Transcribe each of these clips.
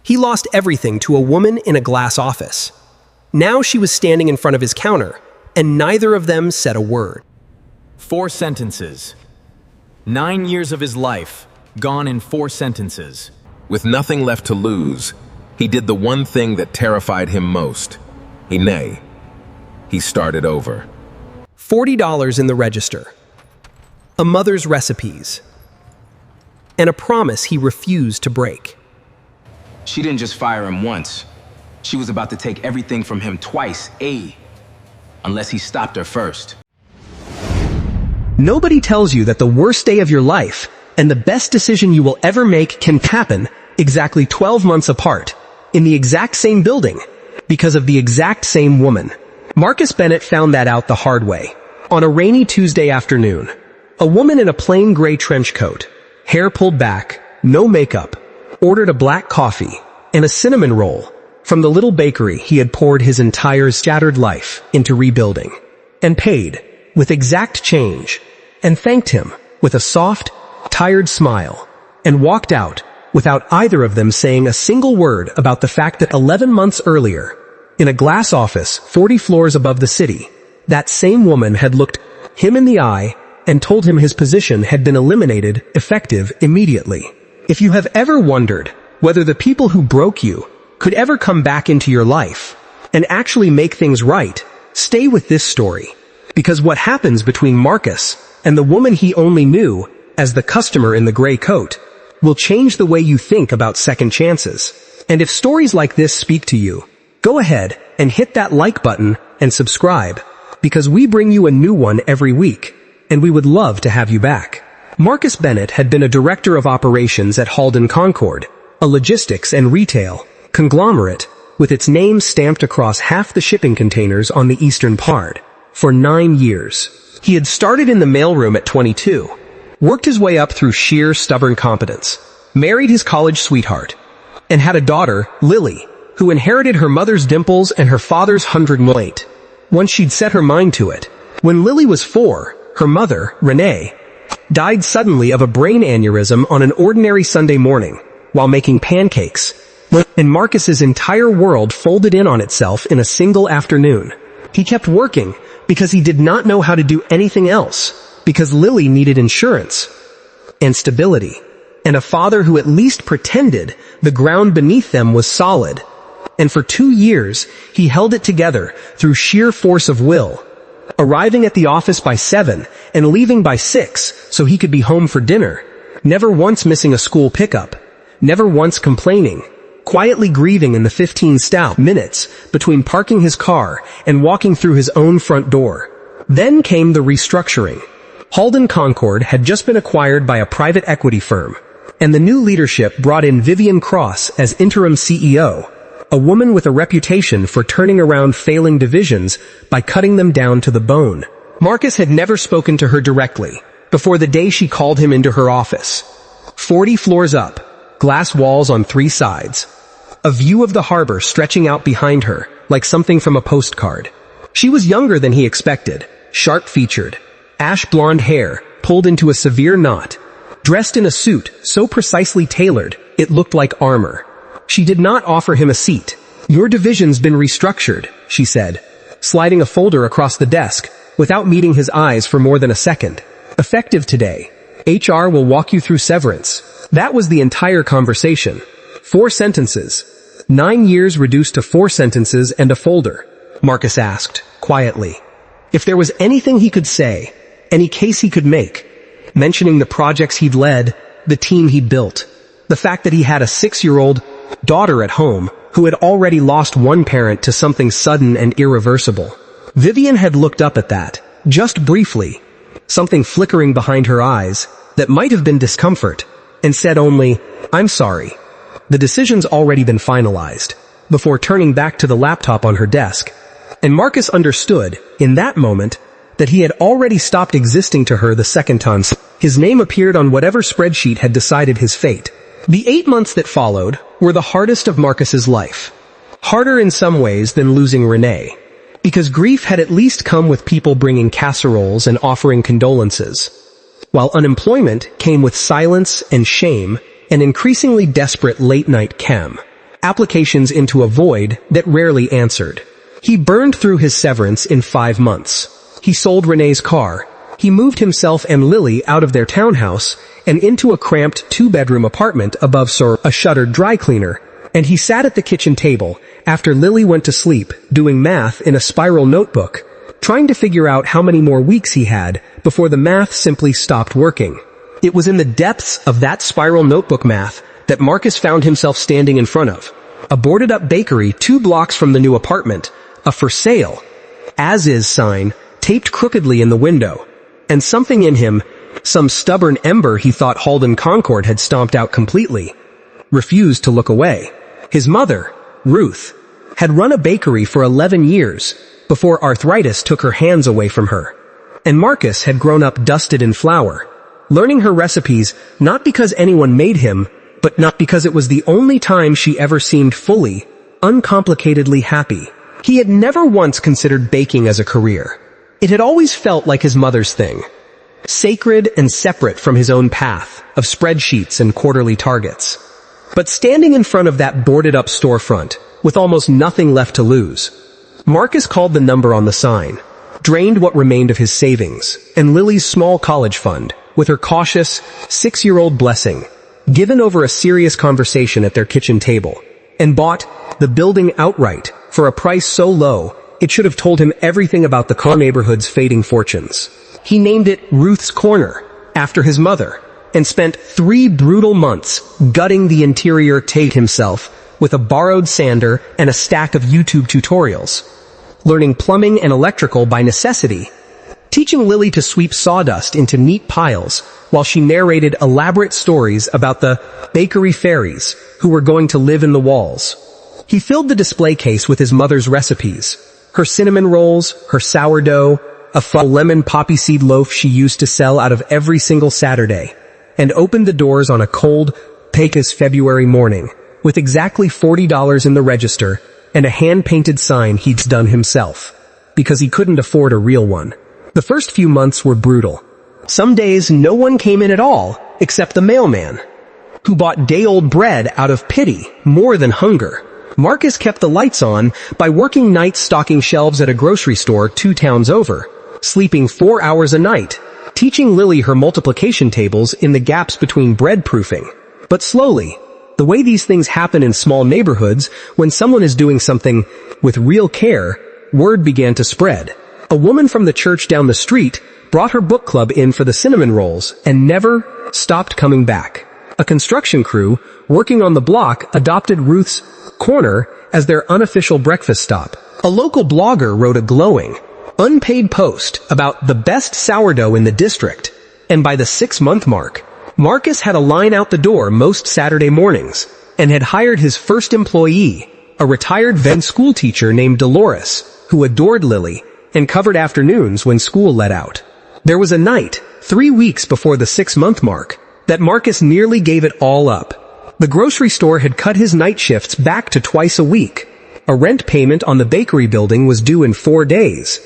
He lost everything to a woman in a glass office. Now she was standing in front of his counter, and neither of them said a word. 4 sentences. 9 years of his life, gone in 4 sentences. With nothing left to lose, he did the one thing that terrified him most. He started over. $40 in the register. A mother's recipes. And a promise he refused to break. She didn't just fire him once. She was about to take everything from him twice, unless he stopped her first. Nobody tells you that the worst day of your life and the best decision you will ever make can happen exactly 12 months apart, in the exact same building, because of the exact same woman. Marcus Bennett found that out the hard way. On a rainy Tuesday afternoon, a woman in a plain gray trench coat, hair pulled back, no makeup, ordered a black coffee and a cinnamon roll from the little bakery he had poured his entire shattered life into rebuilding, and paid with exact change, and thanked him with a soft, tired smile, and walked out without either of them saying a single word about the fact that 11 months earlier, in a glass office 40 floors above the city, that same woman had looked him in the eye and told him his position had been eliminated, effective immediately. If you have ever wondered whether the people who broke you could ever come back into your life and actually make things right, stay with this story. Because what happens between Marcus and the woman he only knew as the customer in the gray coat will change the way you think about second chances. And if stories like this speak to you, go ahead and hit that like button and subscribe, because we bring you a new one every week, and we would love to have you back. Marcus Bennett had been a director of operations at Halden Concord, a logistics and retail conglomerate with its name stamped across half the shipping containers on the eastern part, for 9 years. He had started in the mailroom at 22, worked his way up through sheer stubborn competence, married his college sweetheart, and had a daughter, Lily, who inherited her mother's dimples and her father's 100 weight. Once she'd set her mind to it. When Lily was 4, her mother, Renee, died suddenly of a brain aneurysm on an ordinary Sunday morning while making pancakes, and Marcus's entire world folded in on itself in a single afternoon. He kept working because he did not know how to do anything else, because Lily needed insurance and stability, and a father who at least pretended the ground beneath them was solid. And for 2 years, he held it together through sheer force of will, arriving at the office by 7 and leaving by 6 so he could be home for dinner, never once missing a school pickup, never once complaining, quietly grieving in the 15 stout minutes between parking his car and walking through his own front door. Then came the restructuring. Halden Concord had just been acquired by a private equity firm, and the new leadership brought in Vivian Cross as interim CEO, a woman with a reputation for turning around failing divisions by cutting them down to the bone. Marcus had never spoken to her directly before the day she called him into her office. 40 floors up, glass walls on 3 sides, a view of the harbor stretching out behind her like something from a postcard. She was younger than he expected, sharp-featured, ash-blonde hair pulled into a severe knot, dressed in a suit so precisely tailored it looked like armor. She did not offer him a seat. "Your division's been restructured," she said, sliding a folder across the desk without meeting his eyes for more than a second. "Effective today. HR will walk you through severance." That was the entire conversation. 4 sentences. 9 years reduced to 4 sentences and a folder, Marcus asked, quietly. If there was anything he could say, any case he could make, mentioning the projects he'd led, the team he'd built, the fact that he had a 6-year-old daughter at home who had already lost one parent to something sudden and irreversible. Vivian had looked up at that, just briefly, something flickering behind her eyes that might have been discomfort, and said only, "I'm sorry. The decision's already been finalized," before turning back to the laptop on her desk. And Marcus understood, in that moment, that he had already stopped existing to her the second time. His name appeared on whatever spreadsheet had decided his fate. The 8 months that followed were the hardest of Marcus's life. Harder in some ways than losing Renee, because grief had at least come with people bringing casseroles and offering condolences, while unemployment came with silence and shame and increasingly desperate late-night chem. applications into a void that rarely answered. He burned through his severance in 5 months. He sold Renee's car. He moved himself and Lily out of their townhouse and into a cramped 2-bedroom apartment above a shuttered dry cleaner. And he sat at the kitchen table after Lily went to sleep, doing math in a spiral notebook, trying to figure out how many more weeks he had before the math simply stopped working. It was in the depths of that spiral notebook math that Marcus found himself standing in front of a boarded-up bakery 2 blocks from the new apartment, a for sale, as-is sign taped crookedly in the window, and something in him, some stubborn ember he thought Halden Concord had stomped out completely, refused to look away. His mother, Ruth, had run a bakery for 11 years before arthritis took her hands away from her. And Marcus had grown up dusted in flour, learning her recipes not because anyone made him, but not because it was the only time she ever seemed fully, uncomplicatedly happy. He had never once considered baking as a career. It had always felt like his mother's thing, sacred and separate from his own path of spreadsheets and quarterly targets. But standing in front of that boarded-up storefront, with almost nothing left to lose, Marcus called the number on the sign, drained what remained of his savings, and Lily's small college fund, with her cautious, 6-year-old blessing, given over a serious conversation at their kitchen table, and bought the building outright for a price so low it should have told him everything about the neighborhood's fading fortunes. He named it Ruth's Corner, after his mother, and spent 3 brutal months gutting the interior Tate himself with a borrowed sander and a stack of YouTube tutorials, learning plumbing and electrical by necessity, teaching Lily to sweep sawdust into neat piles while she narrated elaborate stories about the bakery fairies who were going to live in the walls. He filled the display case with his mother's recipes, her cinnamon rolls, her sourdough, a full lemon poppy seed loaf she used to sell out of every single Saturday, and opened the doors on a cold, Pecos February morning with exactly $40 in the register and a hand-painted sign he'd done himself, because he couldn't afford a real one. The first few months were brutal. Some days no one came in at all, except the mailman, who bought day-old bread out of pity more than hunger. Marcus kept the lights on by working nights stocking shelves at a grocery store 2 towns over, sleeping 4 hours a night, teaching Lily her multiplication tables in the gaps between bread proofing. But slowly, the way these things happen in small neighborhoods, when someone is doing something with real care, word began to spread. A woman from the church down the street brought her book club in for the cinnamon rolls and never stopped coming back. A construction crew working on the block adopted Ruth's Corner as their unofficial breakfast stop. A local blogger wrote a glowing, unpaid post about the best sourdough in the district, and by the 6-month mark, Marcus had a line out the door most Saturday mornings and had hired his first employee, a retired vet school teacher named Dolores, who adored Lily and covered afternoons when school let out. There was a night, 3 weeks before the 6-month mark, that Marcus nearly gave it all up. The grocery store had cut his night shifts back to twice a week. A rent payment on the bakery building was due in 4 days,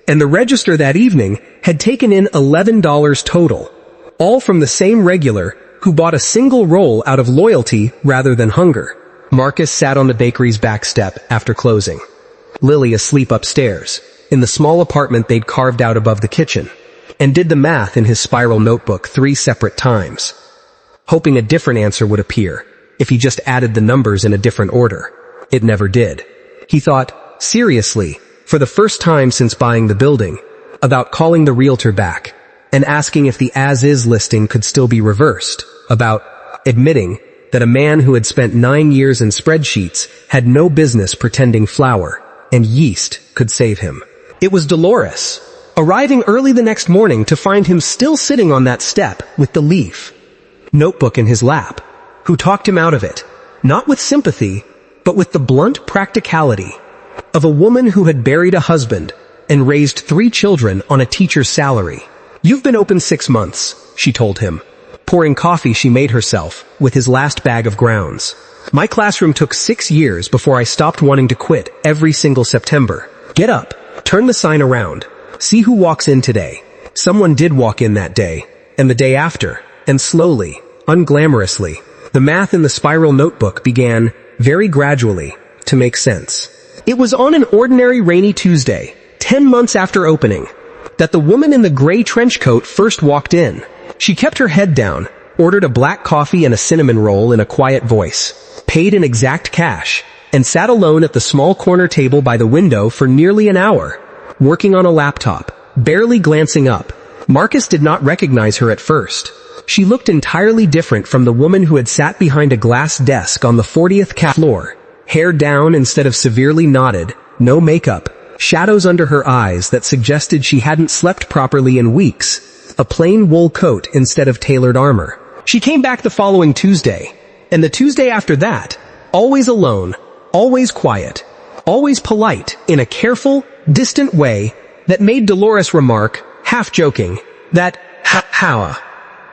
and the register that evening had taken in $11 total, all from the same regular who bought a single roll out of loyalty rather than hunger. Marcus sat on the bakery's back step after closing, Lily asleep upstairs, in the small apartment they'd carved out above the kitchen, and did the math in his spiral notebook 3 separate times, hoping a different answer would appear if he just added the numbers in a different order. It never did. He thought, seriously, for the first time since buying the building, about calling the realtor back and asking if the as-is listing could still be reversed, about admitting that a man who had spent 9 years in spreadsheets had no business pretending flour and yeast could save him. It was Dolores, arriving early the next morning to find him still sitting on that step with the leaf notebook in his lap, who talked him out of it, not with sympathy, but with the blunt practicality of a woman who had buried a husband and raised 3 children on a teacher's salary. "You've been open 6 months, she told him, pouring coffee she made herself with his last bag of grounds. "My classroom took 6 years before I stopped wanting to quit every single September. Get up, turn the sign around, see who walks in today." Someone did walk in that day, and the day after, and slowly, unglamorously, the math in the spiral notebook began very gradually, to make sense. It was on an ordinary rainy Tuesday, 10 months after opening, that the woman in the gray trench coat first walked in. She kept her head down, ordered a black coffee and a cinnamon roll in a quiet voice, paid in exact cash, and sat alone at the small corner table by the window for nearly an hour, working on a laptop, barely glancing up. Marcus did not recognize her at first. She looked entirely different from the woman who had sat behind a glass desk on the 40th floor. Hair down instead of severely knotted, no makeup, shadows under her eyes that suggested she hadn't slept properly in weeks, a plain wool coat instead of tailored armor. She came back the following Tuesday, and the Tuesday after that, always alone, always quiet, always polite, in a careful, distant way that made Dolores remark, half joking, that, how?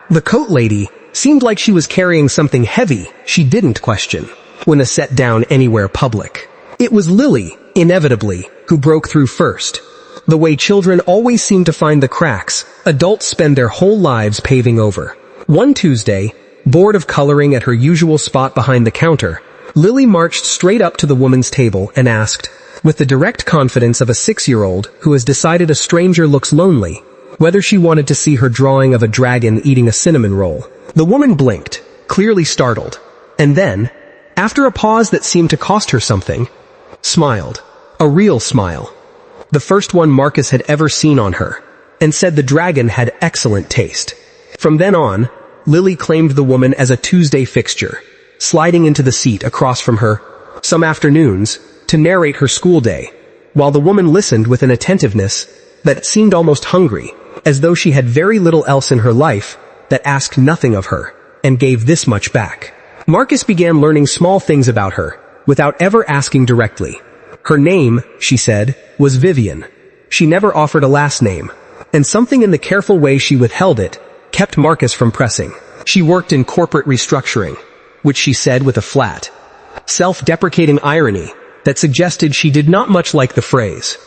The coat lady seemed like she was carrying something heavy she didn't question when a set down anywhere public. It was Lily, inevitably, who broke through first. The way children always seem to find the cracks, adults spend their whole lives paving over. One Tuesday, bored of coloring at her usual spot behind the counter, Lily marched straight up to the woman's table and asked, with the direct confidence of a 6-year-old who has decided a stranger looks lonely, whether she wanted to see her drawing of a dragon eating a cinnamon roll. The woman blinked, clearly startled, and then, after a pause that seemed to cost her something, smiled. A real smile. The first one Marcus had ever seen on her, and said the dragon had excellent taste. From then on, Lily claimed the woman as a Tuesday fixture, sliding into the seat across from her, some afternoons, to narrate her school day, while the woman listened with an attentiveness that seemed almost hungry, as though she had very little else in her life that asked nothing of her, and gave this much back. Marcus began learning small things about her, without ever asking directly. Her name, she said, was Vivian. She never offered a last name, and something in the careful way she withheld it kept Marcus from pressing. She worked in corporate restructuring, which she said with a flat, self-deprecating irony that suggested she did not much like the phrase.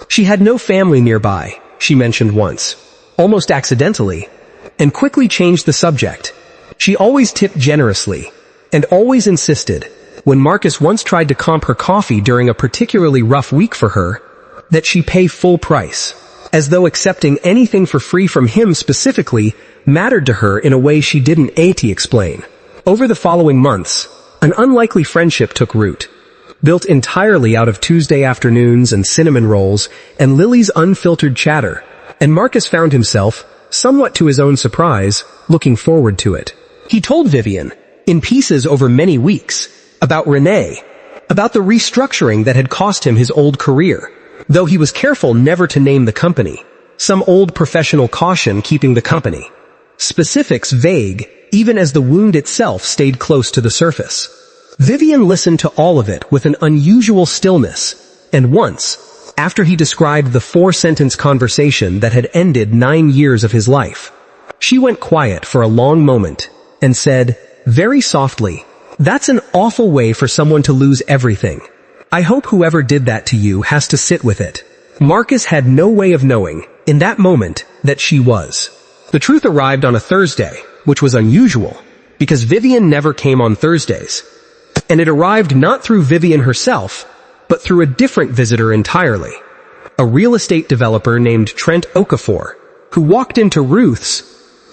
She had no family nearby, she mentioned once, almost accidentally, and quickly changed the subject. She always tipped generously, and always insisted, when Marcus once tried to comp her coffee during a particularly rough week for her, that she pay full price, as though accepting anything for free from him specifically mattered to her in a way she didn't explain. Over the following months, an unlikely friendship took root, built entirely out of Tuesday afternoons and cinnamon rolls and Lily's unfiltered chatter, and Marcus found himself, somewhat to his own surprise, looking forward to it. He told Vivian, in pieces over many weeks, about Renee, about the restructuring that had cost him his old career, though he was careful never to name the company, some old professional caution keeping the company. Specifics vague, even as the wound itself stayed close to the surface. Vivian listened to all of it with an unusual stillness, and once, after he described the 4-sentence conversation that had ended 9 years of his life, she went quiet for a long moment and said, very softly, "That's an awful way for someone to lose everything. I hope whoever did that to you has to sit with it." Marcus had no way of knowing, in that moment, that she was. The truth arrived on a Thursday, which was unusual, because Vivian never came on Thursdays. And it arrived not through Vivian herself, but through a different visitor entirely. A real estate developer named Trent Okafor, who walked into Ruth's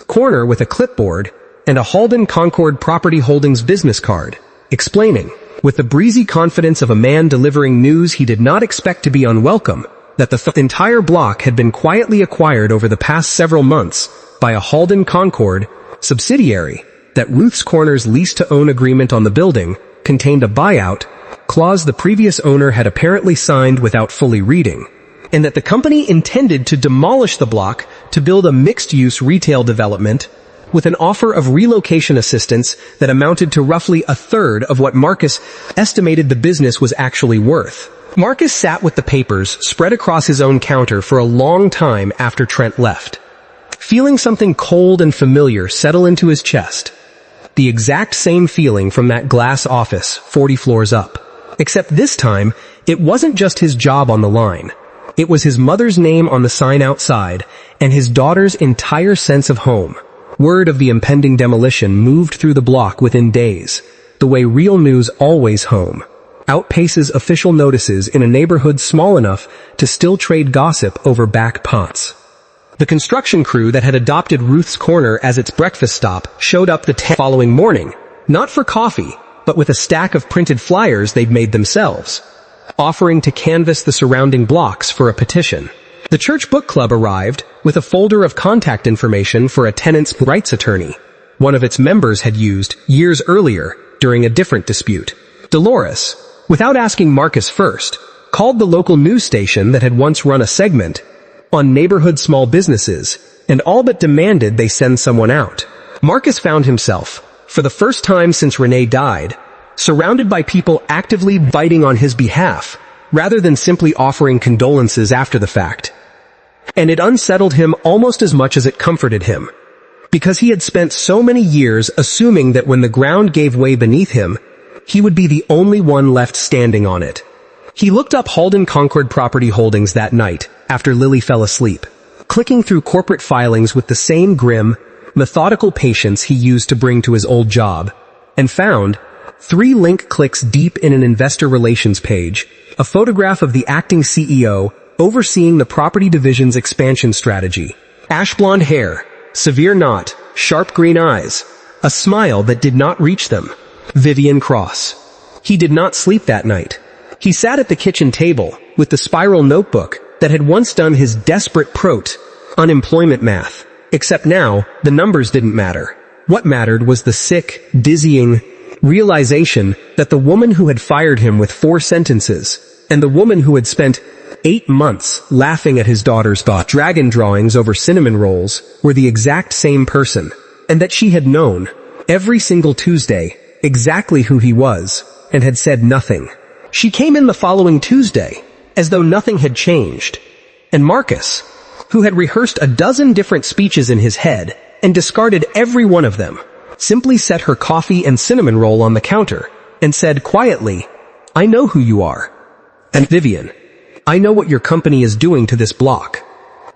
corner with a clipboard and a Halden Concord Property Holdings business card, explaining, with the breezy confidence of a man delivering news he did not expect to be unwelcome, that the entire block had been quietly acquired over the past several months by a Halden Concord subsidiary, that Ruth's Corner's lease-to-own agreement on the building contained a buyout clause the previous owner had apparently signed without fully reading, and that the company intended to demolish the block to build a mixed-use retail development with an offer of relocation assistance that amounted to roughly a third of what Marcus estimated the business was actually worth. Marcus sat with the papers spread across his own counter for a long time after Trent left, feeling something cold and familiar settle into his chest. The exact same feeling from that glass office 40 floors up. Except this time, it wasn't just his job on the line. It was his mother's name on the sign outside, and his daughter's entire sense of home. Word of the impending demolition moved through the block within days. the way real news always home, outpaces official notices in a neighborhood small enough to still trade gossip over back pots. The construction crew that had adopted Ruth's Corner as its breakfast stop showed up the following morning, not for coffee, but with a stack of printed flyers they'd made themselves, offering to canvass the surrounding blocks for a petition. The church book club arrived with a folder of contact information for a tenant's rights attorney one of its members had used years earlier during a different dispute. Dolores, without asking Marcus first, called the local news station that had once run a segment on neighborhood small businesses and all but demanded they send someone out. Marcus found himself, for the first time since Renee died, surrounded by people actively fighting on his behalf, rather than simply offering condolences after the fact. And it unsettled him almost as much as it comforted him, because he had spent so many years assuming that when the ground gave way beneath him, he would be the only one left standing on it. He looked up Halden Concord Property Holdings that night, after Lily fell asleep, clicking through corporate filings with the same grim, methodical patience he used to bring to his old job, and found, 3 link clicks deep in an investor relations page, a photograph of the acting CEO overseeing the property division's expansion strategy. Ash blonde hair, severe knot, sharp green eyes, a smile that did not reach them. Vivian Cross. He did not sleep that night. He sat at the kitchen table with the spiral notebook that had once done his desperate unemployment math. Except now, the numbers didn't matter. What mattered was the sick, dizzying realization that the woman who had fired him with 4 sentences, and the woman who had spent 8 months laughing at his daughter's dragon drawings over cinnamon rolls were the exact same person, and that she had known, every single Tuesday, exactly who he was, and had said nothing. She came in the following Tuesday, as though nothing had changed, and Marcus, who had rehearsed a dozen different speeches in his head and discarded every one of them, simply set her coffee and cinnamon roll on the counter and said quietly, "I know who you are. And Vivian, I know what your company is doing to this block."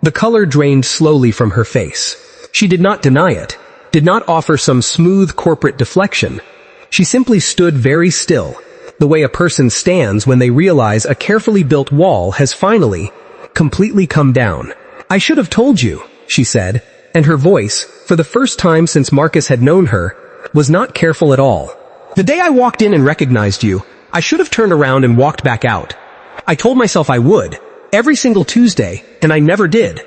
The color drained slowly from her face. She did not deny it, did not offer some smooth corporate deflection. She simply stood very still, the way a person stands when they realize a carefully built wall has finally, completely come down. "I should have told you," she said, and her voice, for the first time since Marcus had known her, was not careful at all. "The day I walked in and recognized you, I should have turned around and walked back out. I told myself I would, every single Tuesday, and I never did.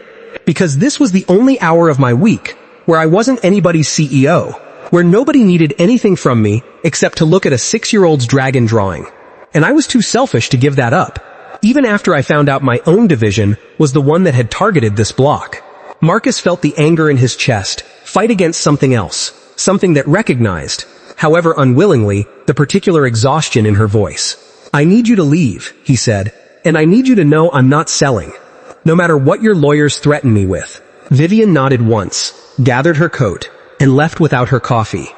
Because this was the only hour of my week where I wasn't anybody's CEO, where nobody needed anything from me except to look at a 6-year-old's dragon drawing. And I was too selfish to give that up, even after I found out my own division was the one that had targeted this block." Marcus felt the anger in his chest fight against something else, something that recognized, however unwillingly, the particular exhaustion in her voice. "I need you to leave," he said, "and I need you to know I'm not selling, no matter what your lawyers threaten me with." Vivian nodded once, gathered her coat, and left without her coffee,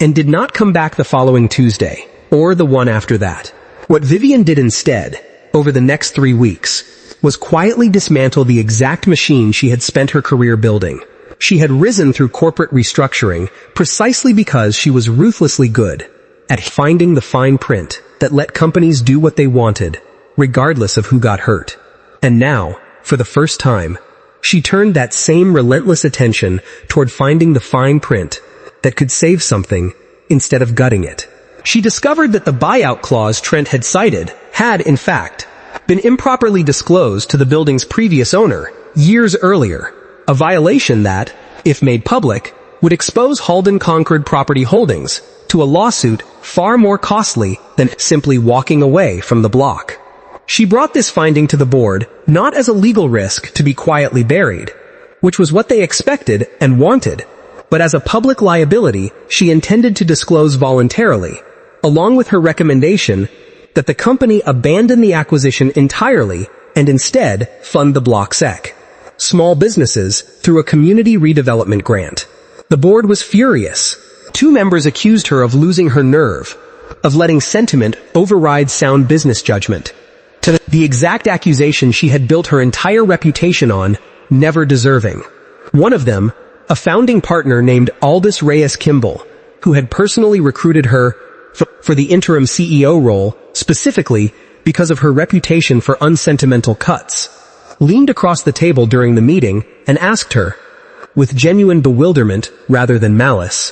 and did not come back the following Tuesday, or the one after that. What Vivian did instead, over the next 3 weeks, was quietly dismantle the exact machine she had spent her career building. She had risen through corporate restructuring precisely because she was ruthlessly good at finding the fine print that let companies do what they wanted, regardless of who got hurt. And now, for the first time, she turned that same relentless attention toward finding the fine print that could save something instead of gutting it. She discovered that the buyout clause Trent had cited had, in fact, been improperly disclosed to the building's previous owner years earlier, a violation that, if made public, would expose Halden Concord Property Holdings to a lawsuit far more costly than simply walking away from the block. She brought this finding to the board not as a legal risk to be quietly buried, which was what they expected and wanted, but as a public liability she intended to disclose voluntarily, along with her recommendation that the company abandon the acquisition entirely and instead fund the block sec. Small businesses through a community redevelopment grant. The board was furious. 2 members accused her of losing her nerve, of letting sentiment override sound business judgment. To the exact accusation she had built her entire reputation on, never deserving. One of them, a founding partner named Aldous Reyes Kimball, who had personally recruited her for the interim CEO role, specifically because of her reputation for unsentimental cuts, leaned across the table during the meeting and asked her, with genuine bewilderment rather than malice,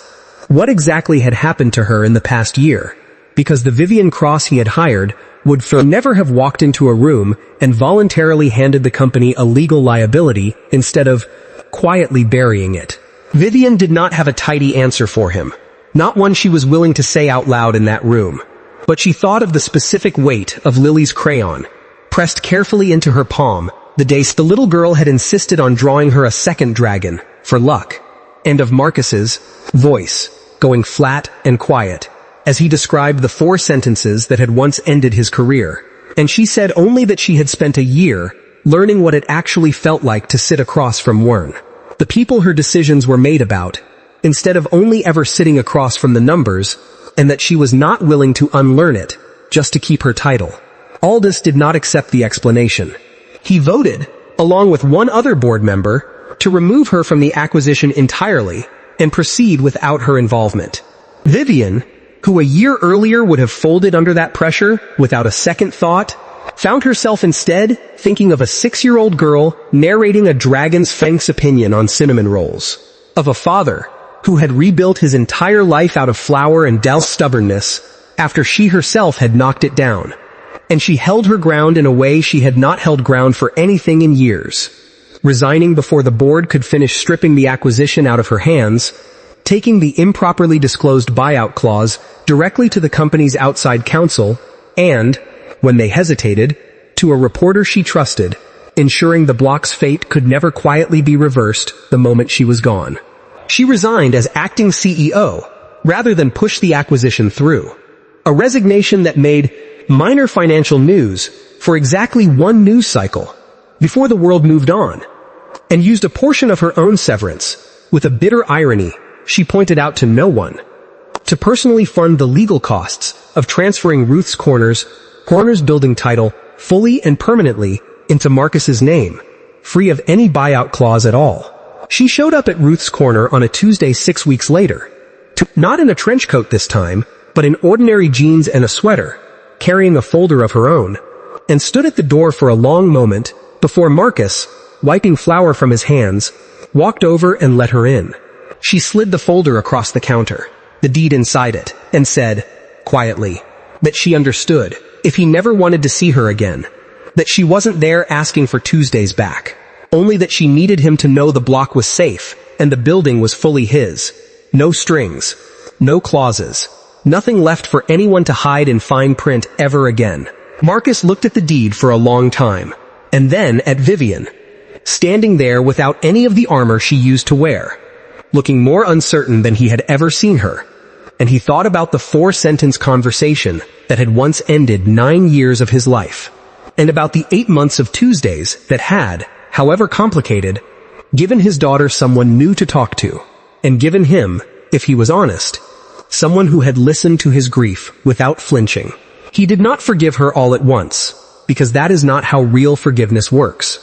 what exactly had happened to her in the past year, because the Vivian Cross he had hired would never have walked into a room and voluntarily handed the company a legal liability instead of quietly burying it. Vivian did not have a tidy answer for him, not one she was willing to say out loud in that room, but she thought of the specific weight of Lily's crayon, pressed carefully into her palm, the day the little girl had insisted on drawing her a second dragon, for luck, and of Marcus's voice, going flat and quiet, as he described the 4 sentences that had once ended his career, and she said only that she had spent a year learning what it actually felt like to sit across from Wern, the people her decisions were made about, instead of only ever sitting across from the numbers, and that she was not willing to unlearn it just to keep her title. Aldous did not accept the explanation. He voted, along with one other board member, to remove her from the acquisition entirely and proceed without her involvement. Vivian, who a year earlier would have folded under that pressure without a second thought, found herself instead thinking of a 6-year-old girl narrating a dragon's fang's opinion on cinnamon rolls, of a father who had rebuilt his entire life out of flour and Del's stubbornness after she herself had knocked it down, and she held her ground in a way she had not held ground for anything in years, resigning before the board could finish stripping the acquisition out of her hands, taking the improperly disclosed buyout clause directly to the company's outside counsel, and, when they hesitated, to a reporter she trusted, ensuring the block's fate could never quietly be reversed the moment she was gone. She resigned as acting CEO, rather than push the acquisition through. A resignation that made minor financial news for exactly 1 news cycle, before the world moved on, and used a portion of her own severance, with a bitter irony she pointed out to no one, to personally fund the legal costs of transferring Ruth's Corners building title fully and permanently into Marcus's name, free of any buyout clause at all. She showed up at Ruth's Corner on a Tuesday 6 weeks later, not in a trench coat this time, but in ordinary jeans and a sweater, carrying a folder of her own, and stood at the door for a long moment before Marcus, wiping flour from his hands, walked over and let her in. She slid the folder across the counter, the deed inside it, and said, quietly, that she understood, if he never wanted to see her again, that she wasn't there asking for Tuesdays back, only that she needed him to know the block was safe and the building was fully his. No strings, no clauses, nothing left for anyone to hide in fine print ever again. Marcus looked at the deed for a long time, and then at Vivian, standing there without any of the armor she used to wear, looking more uncertain than he had ever seen her, and he thought about the 4-sentence conversation that had once ended 9 years of his life, and about the 8 months of Tuesdays that had, however complicated, given his daughter someone new to talk to, and given him, if he was honest, someone who had listened to his grief without flinching. He did not forgive her all at once, because that is not how real forgiveness works.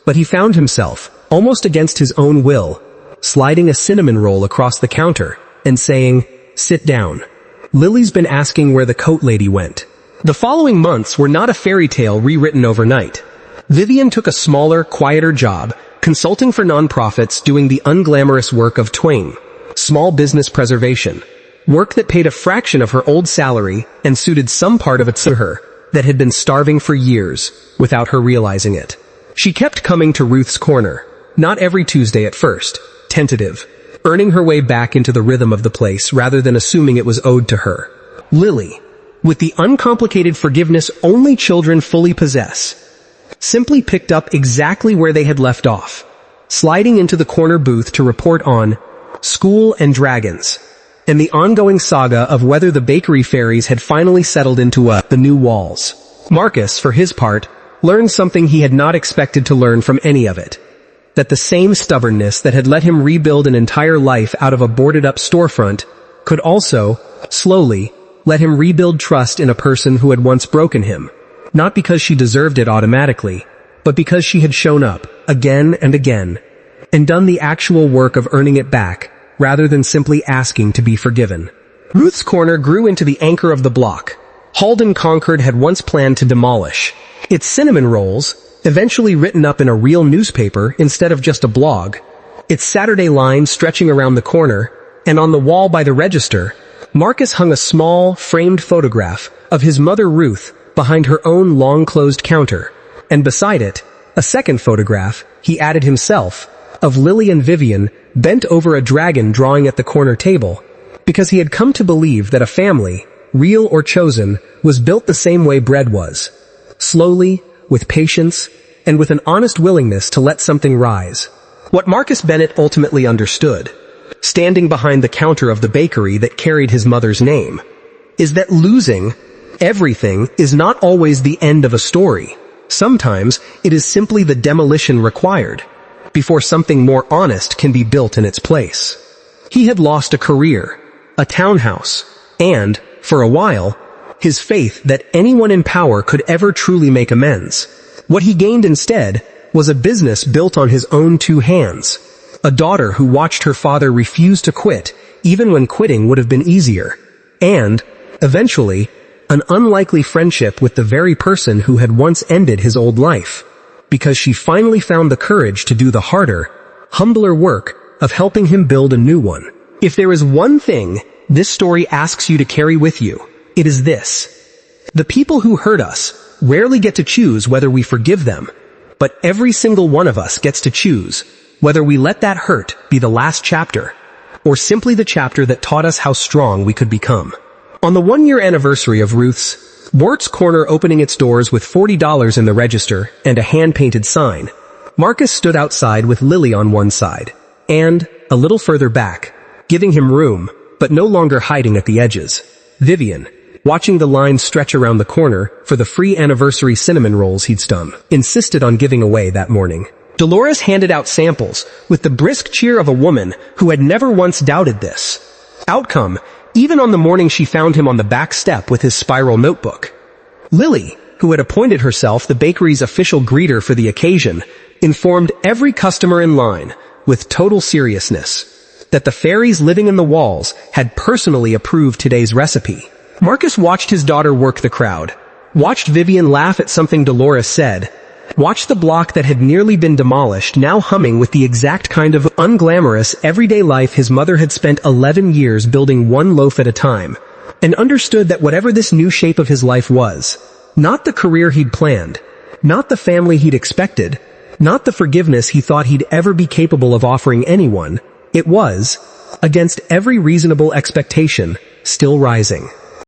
But he found himself, almost against his own will, sliding a cinnamon roll across the counter and saying, "Sit down. Lily's been asking where the coat lady went." The following months were not a fairy tale rewritten overnight. Vivian took a smaller, quieter job, consulting for nonprofits doing the unglamorous work of Twain, small business preservation, work that paid a fraction of her old salary and suited some part of it to her that had been starving for years without her realizing it. She kept coming to Ruth's Corner, not every Tuesday at first, tentative, earning her way back into the rhythm of the place rather than assuming it was owed to her. Lily, with the uncomplicated forgiveness only children fully possess, simply picked up exactly where they had left off, sliding into the corner booth to report on school and dragons, and the ongoing saga of whether the bakery fairies had finally settled into the new walls. Marcus, for his part, learned something he had not expected to learn from any of it. That the same stubbornness that had let him rebuild an entire life out of a boarded-up storefront could also, slowly, let him rebuild trust in a person who had once broken him, not because she deserved it automatically, but because she had shown up, again and again, and done the actual work of earning it back, rather than simply asking to be forgiven. Ruth's corner grew into the anchor of the block. Halden Concord had once planned to demolish. Its cinnamon rolls, eventually written up in a real newspaper instead of just a blog, its Saturday line stretching around the corner, and on the wall by the register, Marcus hung a small, framed photograph of his mother Ruth behind her own long-closed counter, and beside it, a second photograph, he added himself, of Lily and Vivian bent over a dragon drawing at the corner table, because he had come to believe that a family, real or chosen, was built the same way bread was. Slowly, with patience, and with an honest willingness to let something rise. What Marcus Bennett ultimately understood, standing behind the counter of the bakery that carried his mother's name, is that losing everything is not always the end of a story. Sometimes it is simply the demolition required before something more honest can be built in its place. He had lost a career, a townhouse, and, for a while, his faith that anyone in power could ever truly make amends. What he gained instead was a business built on his own two hands, a daughter who watched her father refuse to quit even when quitting would have been easier, and, eventually, an unlikely friendship with the very person who had once ended his old life, because she finally found the courage to do the harder, humbler work of helping him build a new one. If there is one thing this story asks you to carry with you, it is this. The people who hurt us rarely get to choose whether we forgive them, but every single one of us gets to choose whether we let that hurt be the last chapter, or simply the chapter that taught us how strong we could become. On the 1-year anniversary of Ruth's Wort's Corner opening its doors with $40 in the register and a hand-painted sign, Marcus stood outside with Lily on one side, and, a little further back, giving him room, but no longer hiding at the edges, Vivian, watching the line stretch around the corner for the free anniversary cinnamon rolls he'd insisted on giving away that morning. Dolores handed out samples with the brisk cheer of a woman who had never once doubted this outcome, even on the morning she found him on the back step with his spiral notebook. Lily, who had appointed herself the bakery's official greeter for the occasion, informed every customer in line, with total seriousness, that the fairies living in the walls had personally approved today's recipe. Marcus watched his daughter work the crowd, watched Vivian laugh at something Dolores said, watched the block that had nearly been demolished now humming with the exact kind of unglamorous everyday life his mother had spent 11 years building one loaf at a time, and understood that whatever this new shape of his life was, not the career he'd planned, not the family he'd expected, not the forgiveness he thought he'd ever be capable of offering anyone, it was, against every reasonable expectation, still rising.